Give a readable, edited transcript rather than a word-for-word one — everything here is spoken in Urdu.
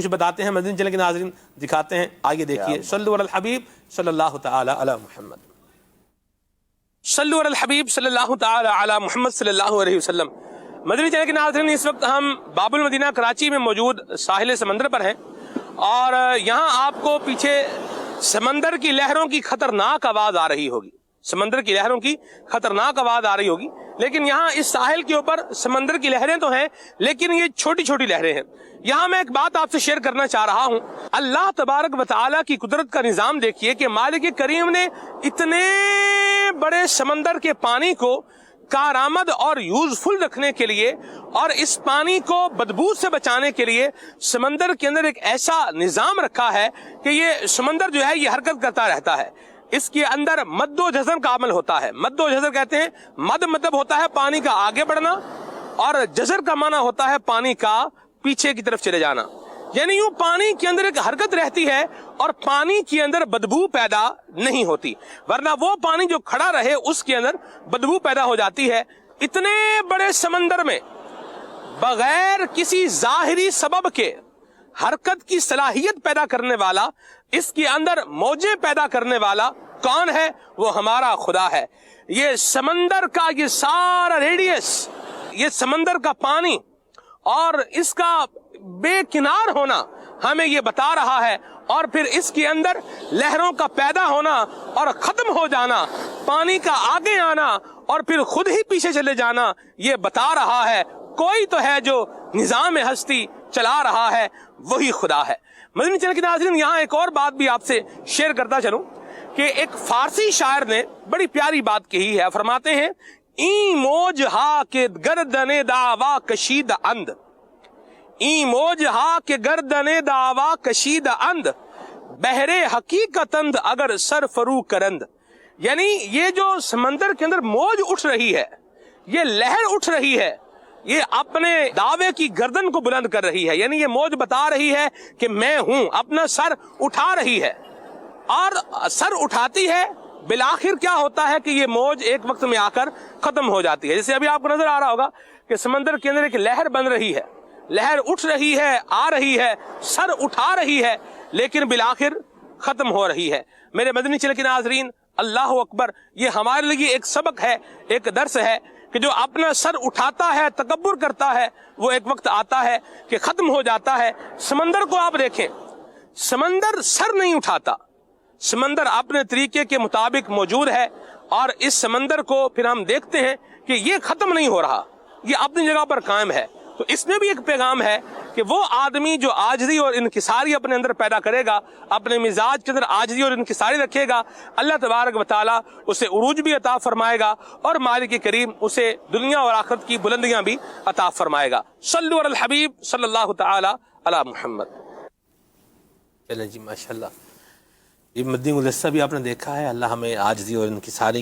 کچھ بتاتے ہیں مدنی چینل کے ناظرین، دکھاتے ہیں، آگے دیکھیے۔ صلو علی الحبیب صلی اللہ تعالی علی محمد، صلو علی الحبیب صلی اللہ تعالی علی محمد صلی اللہ علیہ وسلم۔ مدنی چینل کے ناظرین، اس وقت ہم باب المدینہ کراچی میں موجود ساحل سمندر پر ہیں، اور یہاں آپ کو پیچھے سمندر کی لہروں کی خطرناک آواز آ رہی ہوگی، سمندر کی لہروں کی خطرناک آواز آ رہی ہوگی، لیکن یہاں اس ساحل کے اوپر سمندر کی لہریں تو ہیں، لیکن یہ چھوٹی چھوٹی لہریں ہیں۔ یہاں میں ایک بات آپ سے شیئر کرنا چاہ رہا ہوں، اللہ تبارک و تعالیٰ کی قدرت کا نظام دیکھیے کہ مالک کریم نے اتنے بڑے سمندر کے پانی کو کارآمد اور یوزفل رکھنے کے لیے، اور اس پانی کو بدبو سے بچانے کے لیے سمندر کے اندر ایک ایسا نظام رکھا ہے کہ یہ سمندر جو ہے یہ حرکت کرتا رہتا ہے۔ اس کے اندر مد و جزر کا عمل ہوتا ہے۔ مد و جزر کہتے ہیں، مد مطلب ہوتا ہے پانی کا آگے بڑھنا، اور جزر کا معنی ہوتا ہے پانی کا پیچھے کی طرف چلے جانا، یعنی یوں پانی کے اندر ایک حرکت رہتی ہے اور پانی کے اندر بدبو پیدا نہیں ہوتی، ورنہ وہ پانی جو کھڑا رہے اس کے اندر بدبو پیدا ہو جاتی ہے۔ اتنے بڑے سمندر میں بغیر کسی ظاہری سبب کے حرکت کی صلاحیت پیدا کرنے والا، اس کے اندر موجیں پیدا کرنے والا کون ہے؟ وہ ہمارا خدا ہے۔ یہ سمندر کا یہ سارا ریڈیس، یہ سمندر کا پانی اور اس کا بے کنار ہونا ہمیں یہ بتا رہا ہے، اور پھر اس کے اندر لہروں کا پیدا ہونا اور ختم ہو جانا، پانی کا آگے آنا اور پھر خود ہی پیچھے چلے جانا، یہ بتا رہا ہے کوئی تو ہے جو نظام ہستی چلا رہا ہے، وہی خدا ہے۔ مدنی چینل کے ناظرین، یہاں ایک اور بات بھی آپ سے شیئر کرتا چلوں کہ ایک فارسی شاعر نے بڑی پیاری بات کہی ہے، فرماتے ہیں، این موج ہا کے گردن دعوا کشید اند، این موج ہا کے گردن دعوا کشید اند، بحر حقیقتند اگر سر فرو کرند۔ یعنی یہ جو سمندر کے اندر موج اٹھ رہی ہے، یہ لہر اٹھ رہی ہے، یہ اپنے دعوے کی گردن کو بلند کر رہی ہے، یعنی یہ موج بتا رہی ہے کہ میں ہوں، اپنا سر اٹھا رہی ہے، اور سر اٹھاتی ہے، بالآخر کیا ہوتا ہے کہ یہ موج ایک وقت میں آ کر ختم ہو جاتی ہے۔ جیسے ابھی آپ کو نظر آ رہا ہوگا کہ سمندر کے اندر ایک لہر بن رہی ہے، لہر اٹھ رہی ہے، آ رہی ہے، سر اٹھا رہی ہے، لیکن بالآخر ختم ہو رہی ہے۔ میرے مدنی چینل کے ناظرین، اللہ اکبر، یہ ہمارے لیے ایک سبق ہے، ایک درس ہے کہ جو اپنا سر اٹھاتا ہے، تکبر کرتا ہے، وہ ایک وقت آتا ہے کہ ختم ہو جاتا ہے۔ سمندر کو آپ دیکھیں، سمندر سر نہیں اٹھاتا، سمندر اپنے طریقے کے مطابق موجود ہے، اور اس سمندر کو پھر ہم دیکھتے ہیں کہ یہ ختم نہیں ہو رہا، یہ اپنی جگہ پر قائم ہے۔ تو اس میں بھی ایک پیغام ہے کہ وہ آدمی جو عاجزی اور انکساری اپنے اندر پیدا کرے گا، اپنے مزاج کے اندر عاجزی اور انکساری رکھے گا، اللہ تبارک و تعالیٰ اسے عروج بھی عطا فرمائے گا، اور مالک کریم اسے دنیا اور آخرت کی بلندیاں بھی عطا فرمائے گا۔ صلو علی الحبیب صلی اللہ تعالی علی محمد۔ چلیں جی، ماشاءاللہ، یہ مدنی گلدستہ بھی آپ نے دیکھا ہے۔ اللہ ہمیں عاجزی اور انکساری